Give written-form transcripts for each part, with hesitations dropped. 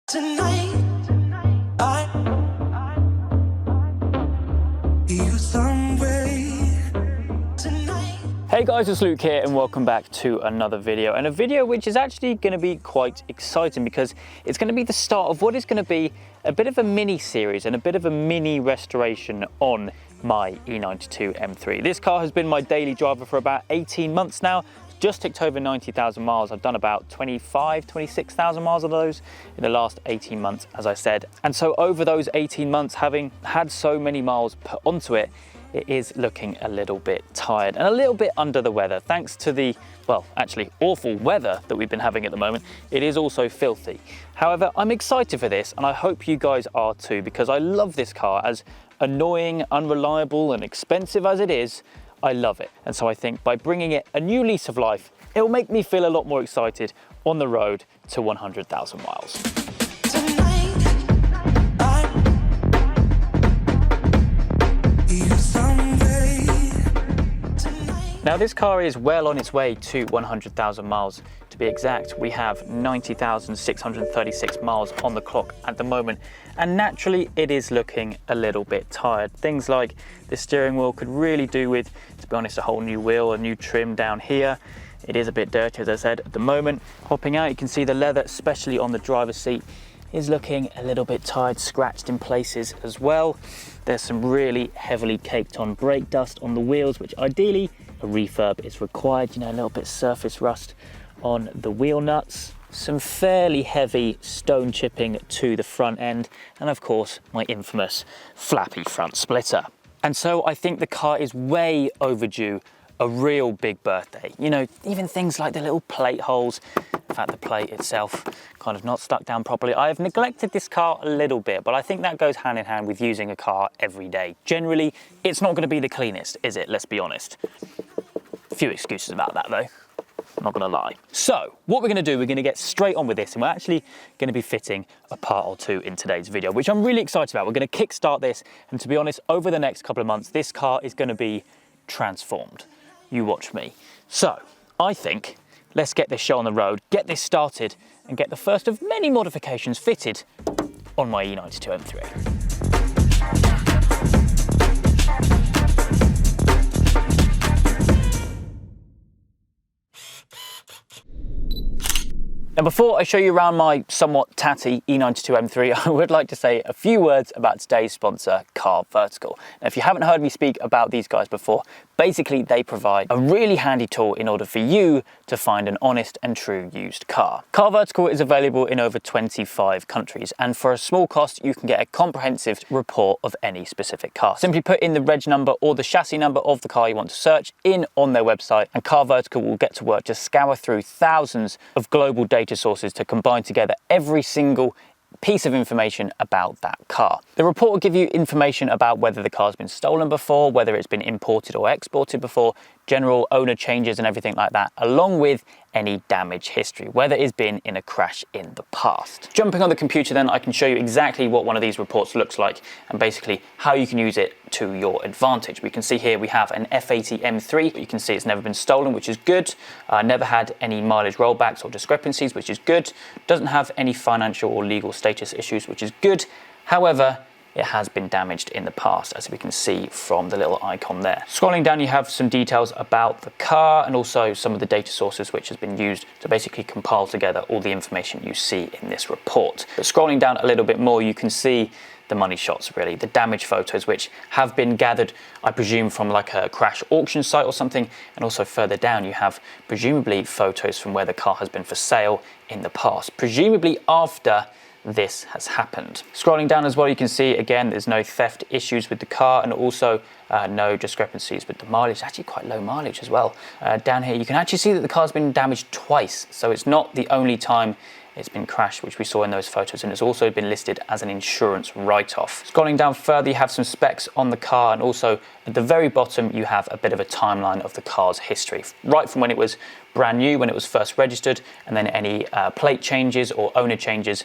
Tonight, I you somewhere tonight. Hey guys, it's Luke here and welcome back to another video, and a video which is actually going to be quite exciting because it's going to be the start of what is going to be a bit of a mini series and a bit of a mini restoration on my E92 M3. This car has been my daily driver for about 18 months now. Just ticked over 90,000 miles. I've done about 26,000 miles of those in the last 18 months, as I said. And so over those 18 months, having had so many miles put onto it, it is looking a little bit tired and a little bit under the weather. Thanks to the, well, actually awful weather that we've been having at the moment, it is also filthy. However, I'm excited for this and I hope you guys are too, because I love this car. As annoying, unreliable and expensive as it is, I love it. And so I think by bringing it a new lease of life, it will make me feel a lot more excited on the road to 100,000 miles. Now this car is well on its way to 100,000 miles. To be exact, we have 90,636 miles on the clock at the moment, and naturally it is looking a little bit tired. Things like the steering wheel could really do with, to be honest, a whole new wheel, a new trim down here. It is a bit dirty, as I said, at the moment. Hopping out, you can see the leather, especially on the driver's seat, is looking a little bit tired, scratched in places as well. There's some really heavily caked on brake dust on the wheels, which ideally a refurb is required. You know, a little bit surface rust on the wheel nuts, some fairly heavy stone chipping to the front end, and of course my infamous flappy front splitter. And so I think the car is way overdue a real big birthday. You know, even things like the little plate holes. In fact, the plate itself kind of not stuck down properly. I have neglected this car a little bit, but I think that goes hand in hand with using a car every day. Generally, it's not going to be the cleanest, is it? Let's be honest. A few excuses about that though, I'm not going to lie. So what we're going to do, we're going to get straight on with this, and we're actually going to be fitting a part or two in today's video, which I'm really excited about. We're going to kickstart this, and to be honest, over the next couple of months, this car is going to be transformed. You watch me. So I think let's get this show on the road, get this started, and get the first of many modifications fitted on my E92 M3. Now, before I show you around my somewhat tatty E92 M3, I would like to say a few words about today's sponsor, CarVertical. Now, if you haven't heard me speak about these guys before, basically they provide a really handy tool in order for you to find an honest and true used car. CarVertical is available in over 25 countries, and for a small cost, you can get a comprehensive report of any specific car. Simply put in the reg number or the chassis number of the car you want to search in on their website, and CarVertical will get to work to scour through thousands of global data sources to combine together every single piece of information about that car. The report will give you information about whether the car's been stolen before, whether it's been imported or exported before, general owner changes and everything like that, along with any damage history, whether it's been in a crash in the past. Jumping on the computer then, I can show you exactly what one of these reports looks like and basically how you can use it to your advantage. We can see here we have an F80 M3, but you can see it's never been stolen, which is good. Never had any mileage rollbacks or discrepancies, which is good. Doesn't have any financial or legal status issues, which is good. However, it has been damaged in the past, as we can see from the little icon there. Scrolling down, you have some details about the car and also some of the data sources which has been used to basically compile together all the information you see in this report. But scrolling down a little bit more, you can see the money shots, really, the damage photos, which have been gathered, I presume, from like a crash auction site or something. And also further down, you have presumably photos from where the car has been for sale in the past, presumably after this has happened. Scrolling down as well, you can see again there's no theft issues with the car, and also no discrepancies with the mileage. Actually quite low mileage as well. Down here you can actually see that the car's been damaged twice, so it's not the only time it's been crashed, which we saw in those photos, and it's also been listed as an insurance write-off. Scrolling down further, you have some specs on the car, and also at the very bottom you have a bit of a timeline of the car's history, right from when it was brand new, when it was first registered, and then any plate changes or owner changes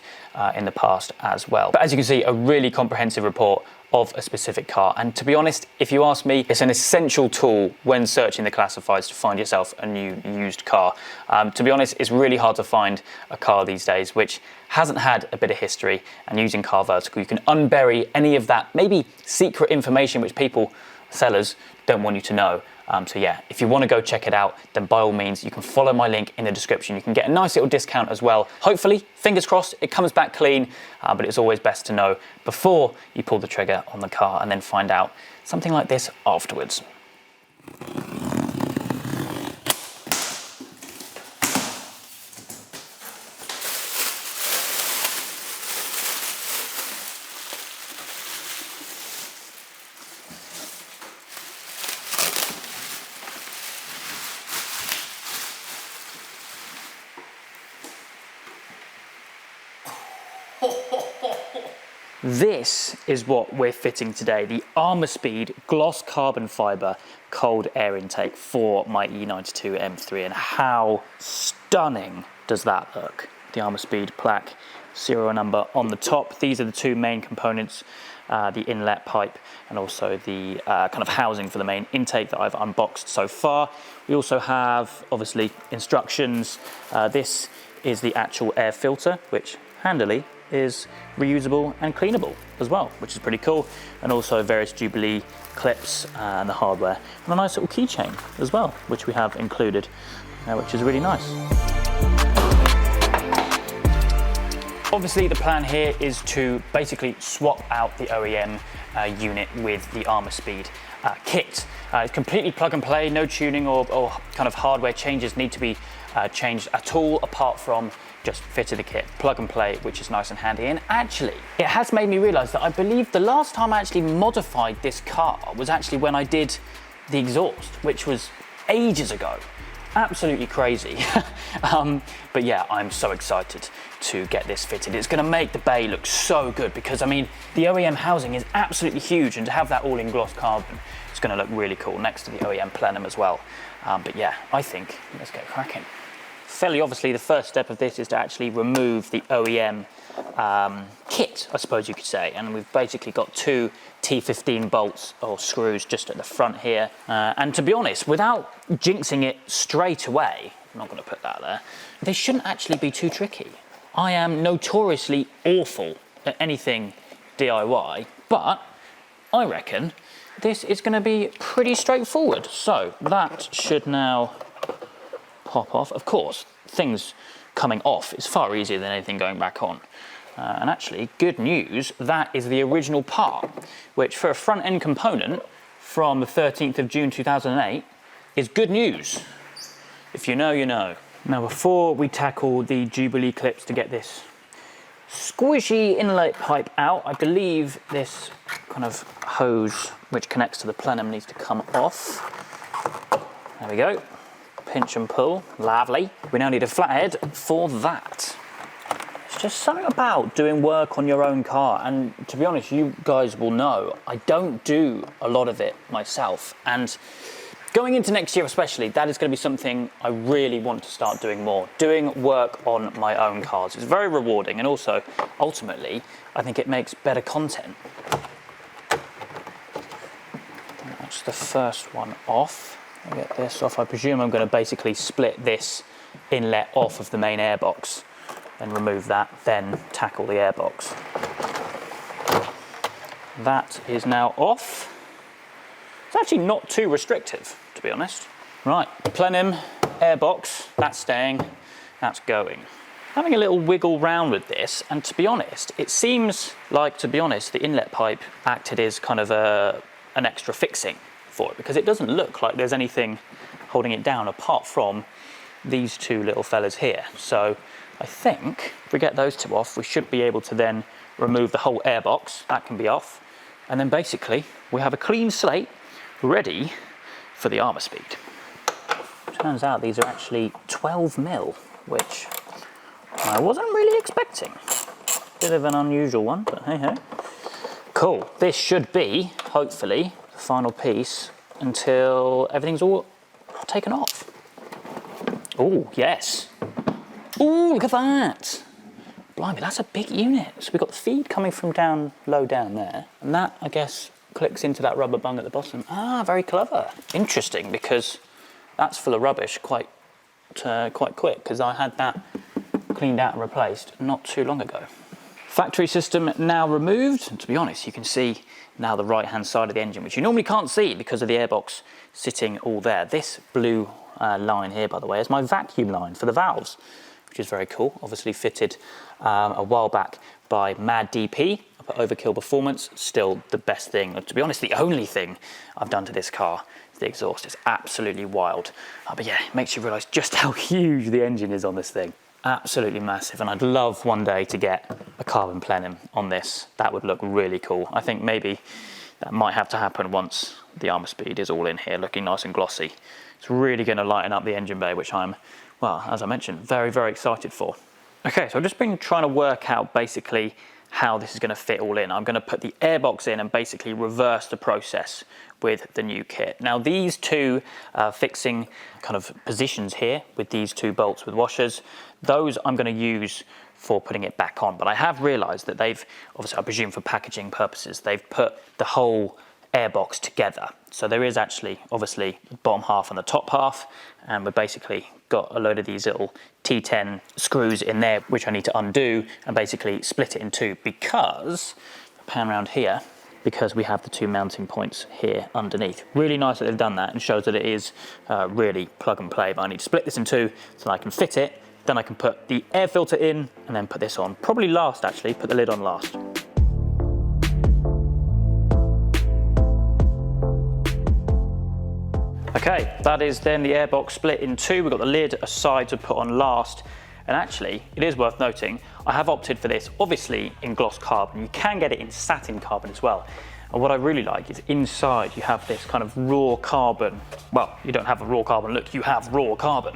in the past as well. But as you can see, a really comprehensive report of a specific car. And to be honest, if you ask me, it's an essential tool when searching the classifieds to find yourself a new used car. To be honest, it's really hard to find a car these days which hasn't had a bit of history, and using CarVertical, you can unbury any of that maybe secret information which sellers don't want you to know. So yeah, if you want to go check it out, then by all means, you can follow my link in the description. You can get a nice little discount as well. Hopefully, fingers crossed, it comes back clean, but it's always best to know before you pull the trigger on the car and then find out something like this afterwards. This is what we're fitting today, the Armaspeed gloss carbon fibre cold air intake for my E92 M3, and how stunning does that look? The Armaspeed plaque, serial number on the top. These are the two main components, the inlet pipe and also the kind of housing for the main intake that I've unboxed so far. We also have obviously instructions. This is the actual air filter, which handily is reusable and cleanable as well, which is pretty cool. And also various Jubilee clips and the hardware, and a nice little keychain as well, which we have included, which is really nice. Obviously the plan here is to basically swap out the OEM unit with the Armaspeed kit. It's completely plug and play, no tuning or kind of hardware changes need to be changed at all, apart from just fitted the kit, plug and play, which is nice and handy. And actually, it has made me realize that I believe the last time I actually modified this car was actually when I did the exhaust, which was ages ago. Absolutely crazy. But yeah, I'm so excited to get this fitted. It's gonna make the bay look so good, because I mean, the OEM housing is absolutely huge, and to have that all in gloss carbon, it's gonna look really cool next to the OEM plenum as well. But yeah, I think let's get cracking. Fairly obviously, the first step of this is to actually remove the OEM kit, I suppose you could say. And we've basically got two T15 bolts or screws just at the front here. And to be honest, without jinxing it straight away, I'm not going to put that there, they shouldn't actually be too tricky. I am notoriously awful at anything DIY, but I reckon this is going to be pretty straightforward. So that should now pop off. Of course, things coming off is far easier than anything going back on. And actually, good news, that is the original part, which for a front end component from the 13th of June 2008 is good news. If you know, you know. Now, before we tackle the Jubilee clips to get this squishy inlet pipe out, I believe this kind of hose which connects to the plenum needs to come off. There we go. Pinch and pull, lovely. We now need a flathead for that. It's just something about doing work on your own car, and to be honest, you guys will know, I don't do a lot of it myself, and going into next year especially, that is going to be something I really want to start doing more, doing work on my own cars. It's very rewarding, and also, ultimately, I think it makes better content. That's the first one off. I'll get this off. I presume I'm going to basically split this inlet off of the main airbox and remove that, then tackle the airbox. That is now off. It's actually not too restrictive, to be honest. Right, plenum, airbox, that's staying, that's going. Having a little wiggle round with this, and to be honest, it seems like, to be honest, the inlet pipe acted as kind of an extra fixing for it, because it doesn't look like there's anything holding it down apart from these two little fellas here. So I think if we get those two off, we should be able to then remove the whole airbox. That can be off, and then basically we have a clean slate ready for the Armaspeed. Turns out these are actually 12mm, which I wasn't really expecting. Bit of an unusual one, but hey ho. Cool. This should be hopefully the final piece until everything's all taken off. Oh, yes. Oh, look at that. Blimey, that's a big unit. So we've got the feed coming from low down there, and that, I guess, clicks into that rubber bung at the bottom. Ah, very clever. Interesting, because that's full of rubbish quite quick, because I had that cleaned out and replaced not too long ago. Factory system now removed, and to be honest, you can see now the right-hand side of the engine, which you normally can't see because of the airbox sitting all there. This blue line here, by the way, is my vacuum line for the valves, which is very cool. Obviously fitted a while back by Mad DP up at Overkill Performance. Still the best thing, to be honest, the only thing I've done to this car is the exhaust. It's absolutely wild. But yeah, it makes you realise just how huge the engine is on this thing. Absolutely massive, and I'd love one day to get a carbon plenum on this. That would look really cool. I think maybe that might have to happen once the Armaspeed is all in here, looking nice and glossy. It's really going to lighten up the engine bay, which I'm, well, as I mentioned, very, very excited for. Okay, so I've just been trying to work out basically how this is going to fit all in. I'm going to put the airbox in and basically reverse the process with the new kit. Now these two fixing kind of positions here with these two bolts with washers, those I'm going to use for putting it back on. But I have realised that they've, obviously I presume for packaging purposes, they've put the whole airbox together. So there is actually obviously the bottom half and the top half, and we've basically got a load of these little T10 screws in there which I need to undo and basically split it in two, because, pan around here, because we have the two mounting points here underneath. Really nice that they've done that, and shows that it is really plug and play. But I need to split this in two so that I can fit it, then I can put the air filter in and then put this on. Probably last actually, put the lid on last. Okay, that is then the airbox split in two. We've got the lid aside to put on last. And actually, it is worth noting, I have opted for this, obviously in gloss carbon. You can get it in satin carbon as well. And what I really like is inside you have this kind of raw carbon. Well, you don't have a raw carbon look, you have raw carbon,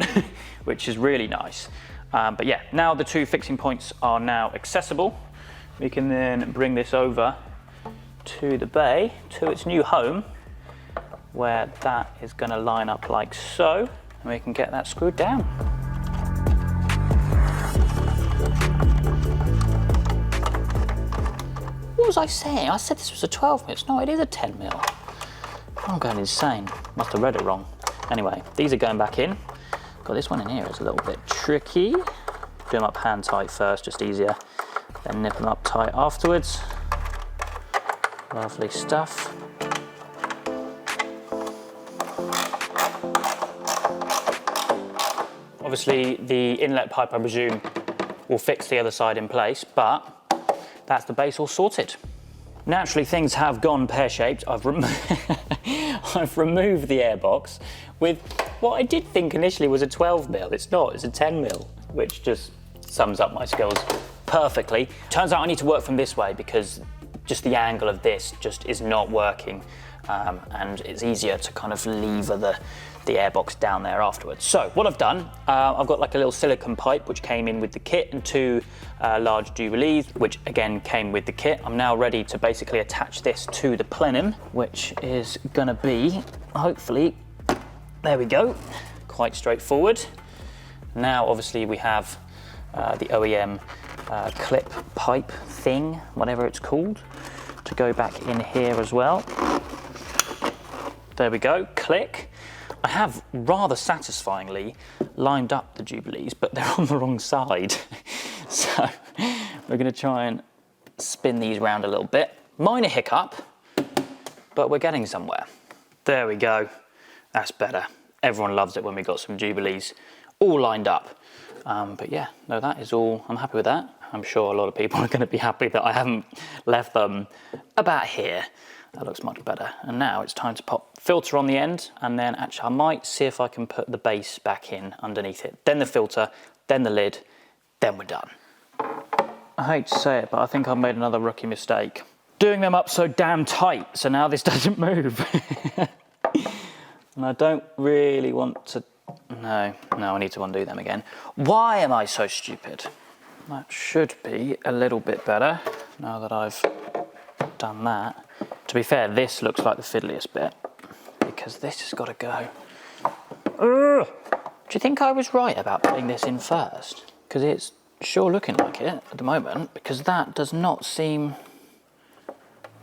which is really nice. But yeah, now the two fixing points are now accessible. We can then bring this over to the bay, to its new home, where that is going to line up like so, and we can get that screwed down. What was I saying? I said this was a 12 mil. No, it is a 10 mil. I'm going insane. Must have read it wrong. Anyway, these are going back in. Got this one in here is a little bit tricky. Do them up hand tight first, just easier. Then nip them up tight afterwards. Lovely stuff. Obviously, the inlet pipe, I presume, will fix the other side in place, but that's the base all sorted. Naturally, things have gone pear-shaped. I've removed the airbox with what I did think initially was a 12 mil. It's not, it's a 10 mil, which just sums up my skills perfectly. Turns out I need to work from this way because just the angle of this just is not working. And it's easier to kind of lever the airbox down there afterwards. So what I've done, I've got like a little silicone pipe which came in with the kit, and two large Jubilees which again came with the kit. I'm now ready to basically attach this to the plenum, which is gonna be, hopefully, there we go, quite straightforward. Now obviously we have the OEM clip pipe thing, whatever it's called, to go back in here as well. There we go, click. I have rather satisfyingly lined up the Jubilees, but they're on the wrong side. So we're gonna try and spin these around a little bit. Minor hiccup, but we're getting somewhere. There we go, that's better. Everyone loves it when we got some Jubilees all lined up. But yeah, no, that is all, I'm happy with that. I'm sure a lot of people are gonna be happy that I haven't left them about here. That looks much better. And now it's time to pop filter on the end, and then actually I might see if I can put the base back in underneath it. Then the filter, then the lid, then we're done. I hate to say it, but I think I've made another rookie mistake. Doing them up so damn tight, so now this doesn't move. And I don't really want to, no, I need to undo them again. Why am I so stupid? That should be a little bit better now that I've done that. To be fair, this looks like the fiddliest bit because this has got to go. Ugh. Do you think I was right about putting this in first? Because it's sure looking like it at the moment, because that does not seem...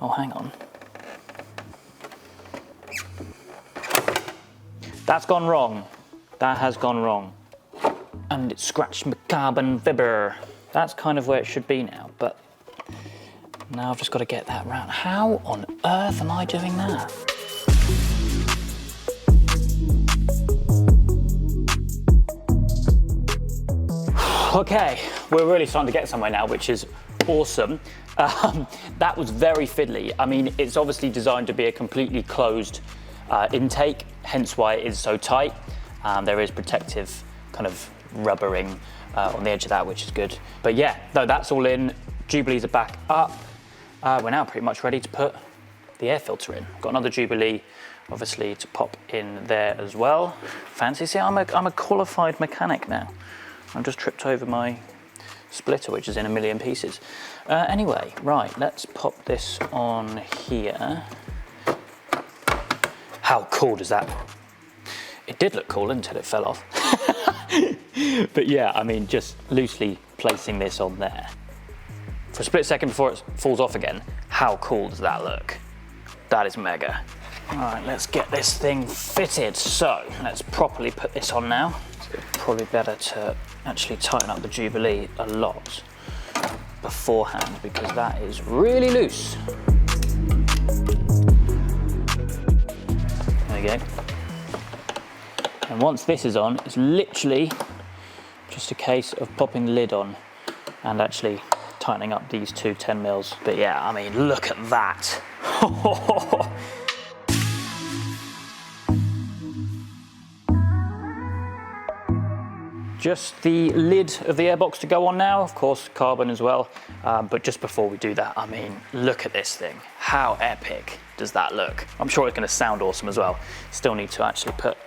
Oh, hang on. That's gone wrong. That has gone wrong. And it scratched my carbon fibre. That's kind of where it should be now, but now I've just got to get that round. How on earth am I doing that? Okay, we're really starting to get somewhere now, which is awesome. That was very fiddly. I mean, it's obviously designed to be a completely closed intake, hence why it is so tight. There is protective kind of rubbering on the edge of that, which is good. But yeah, no, that's all in. Jubilees are back up. We're now pretty much ready to put the air filter in. Got another Jubilee, obviously, to pop in there as well. Fancy, see, I'm a qualified mechanic now. I've just tripped over my splitter, which is in a million pieces. Anyway, right, let's pop this on here. How cool does that look? It did look cool until it fell off. But yeah, I mean, just loosely placing this on there. For a split second before it falls off again, how cool does that look? That is mega. All right, let's get this thing fitted. So let's properly put this on now. It's probably better to actually tighten up the Jubilee a lot beforehand, because that is really loose. There you go. And once this is on, it's literally just a case of popping the lid on and actually tightening up these two 10 mils. But yeah, I mean, look at that. Just the lid of the airbox to go on now, of course, carbon as well. But just before we do that, I mean, look at this thing. How epic does that look? I'm sure it's gonna sound awesome as well. Still need to actually put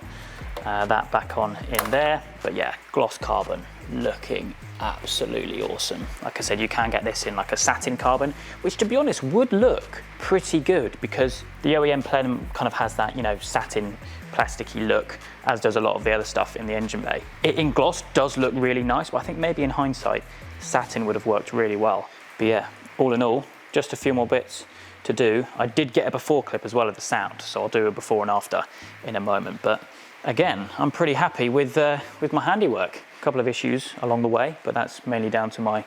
that back on in there. But yeah, gloss carbon, looking absolutely awesome. Like I said, you can get this in like a satin carbon, which to be honest would look pretty good, because the OEM plenum kind of has that, you know, satin plasticky look, as does a lot of the other stuff in the engine bay. It in gloss does look really nice, but I think maybe in hindsight satin would have worked really well. But yeah, all in all, just a few more bits to do. I did get a before clip as well of the sound, so I'll do a before and after in a moment. But again, I'm pretty happy with my handiwork. A couple of issues along the way, but that's mainly down to my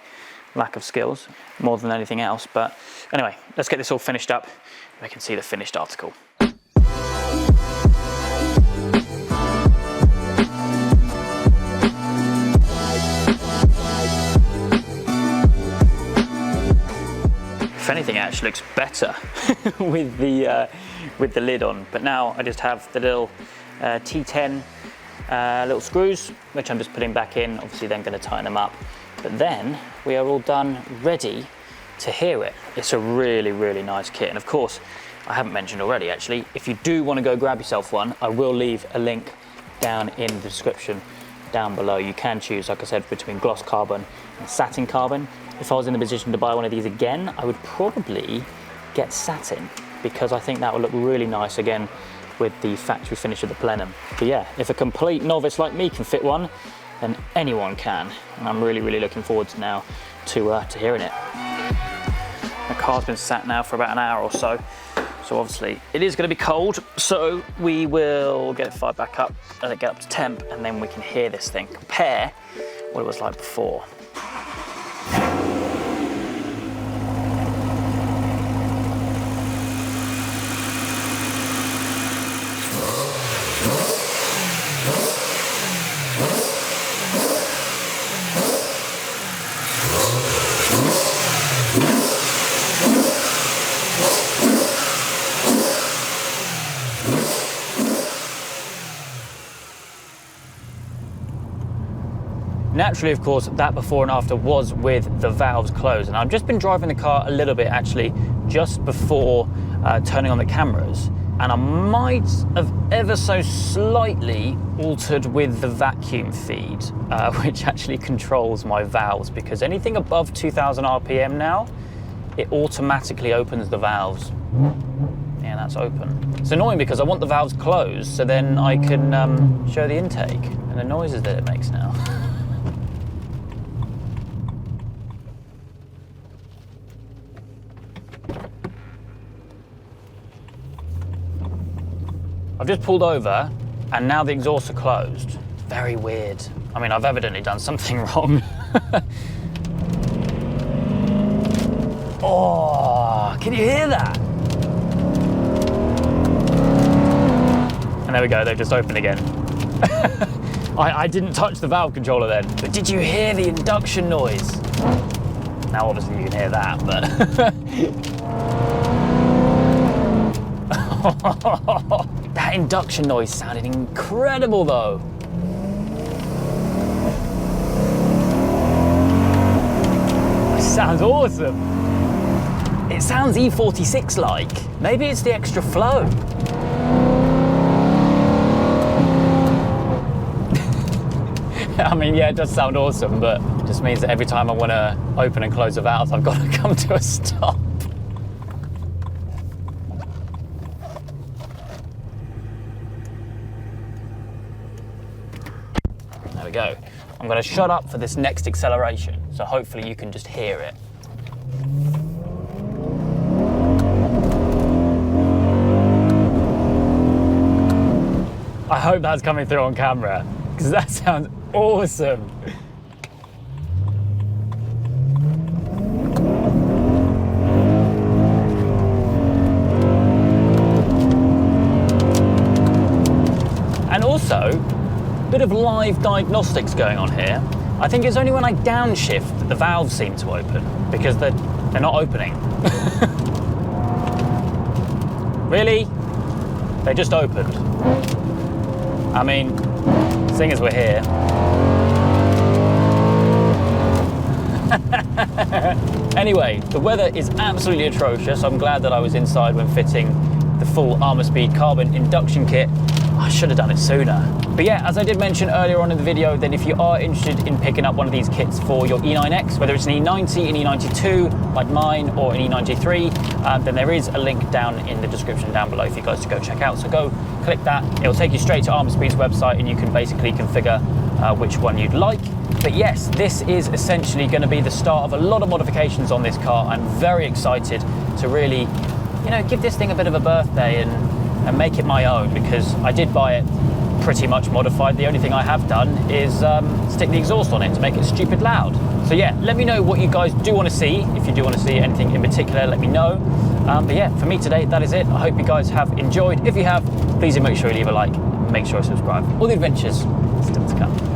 lack of skills more than anything else. But anyway, let's get this all finished up. We can see the finished article. If anything, it actually looks better with the lid on. But now I just have the little T10 little screws, which I'm just putting back in, obviously then going to tighten them up. But then we are all done, ready to hear it. It's a really, really nice kit. And of course, I haven't mentioned already actually, if you do want to go grab yourself one, I will leave a link down in the description down below. You can choose, like I said, between gloss carbon and satin carbon. If I was in the position to buy one of these again, I would probably get satin, because I think that would look really nice again with the factory finish of the plenum. But yeah, if a complete novice like me can fit one, then anyone can. And I'm really, really looking forward to now to hearing it. The car's been sat now for about an hour or so. So obviously it is gonna be cold. So we will get it fired back up, let it get up to temp, and then we can hear this thing, compare what it was like before. Naturally, of course, that before and after was with the valves closed, and I've just been driving the car a little bit actually just before turning on the cameras, and I might have ever so slightly altered with the vacuum feed, which actually controls my valves, because anything above 2000 RPM now, it automatically opens the valves. Yeah, that's open. It's annoying because I want the valves closed so then I can show the intake and the noises that it makes now. I've just pulled over and now the exhausts are closed. Very weird. I mean, I've evidently done something wrong. Oh, can you hear that? And there we go, they've just opened again. I didn't touch the valve controller then, but did you hear the induction noise? Now obviously you can hear that, but... That induction noise sounded incredible though. It sounds awesome. It sounds E46 like. Maybe it's the extra flow. I mean, yeah, it does sound awesome, but it just means that every time I want to open and close the valves, I've got to come to a stop. There we go. I'm going to shut up for this next acceleration, so hopefully you can just hear it. I hope that's coming through on camera, because that sounds awesome. And also, a bit of live diagnostics going on here. I think it's only when I downshift that the valves seem to open, because they're not opening. Really? They just opened. I mean, seeing as we're here. Anyway, the weather is absolutely atrocious. I'm glad that I was inside when fitting the full Armaspeed carbon induction kit. I should have done it sooner. But yeah, as I did mention earlier on in the video, then if you are interested in picking up one of these kits for your E9X, whether it's an E90, an E92 like mine, or an E93, then there is a link down in the description down below for you guys to go check out. So go click that. It'll take you straight to Armaspeed's website and you can basically configure which one you'd like. But yes, this is essentially going to be the start of a lot of modifications on this car. I'm very excited to really, you know, give this thing a bit of a birthday and make it my own, because I did buy it pretty much modified. The only thing I have done is stick the exhaust on it to make it stupid loud. So yeah, let me know what you guys do want to see. If you do want to see anything in particular, let me know. But yeah, for me today, that is it. I hope you guys have enjoyed. If you have, please do make sure you leave a like, make sure you subscribe. All the adventures still to come.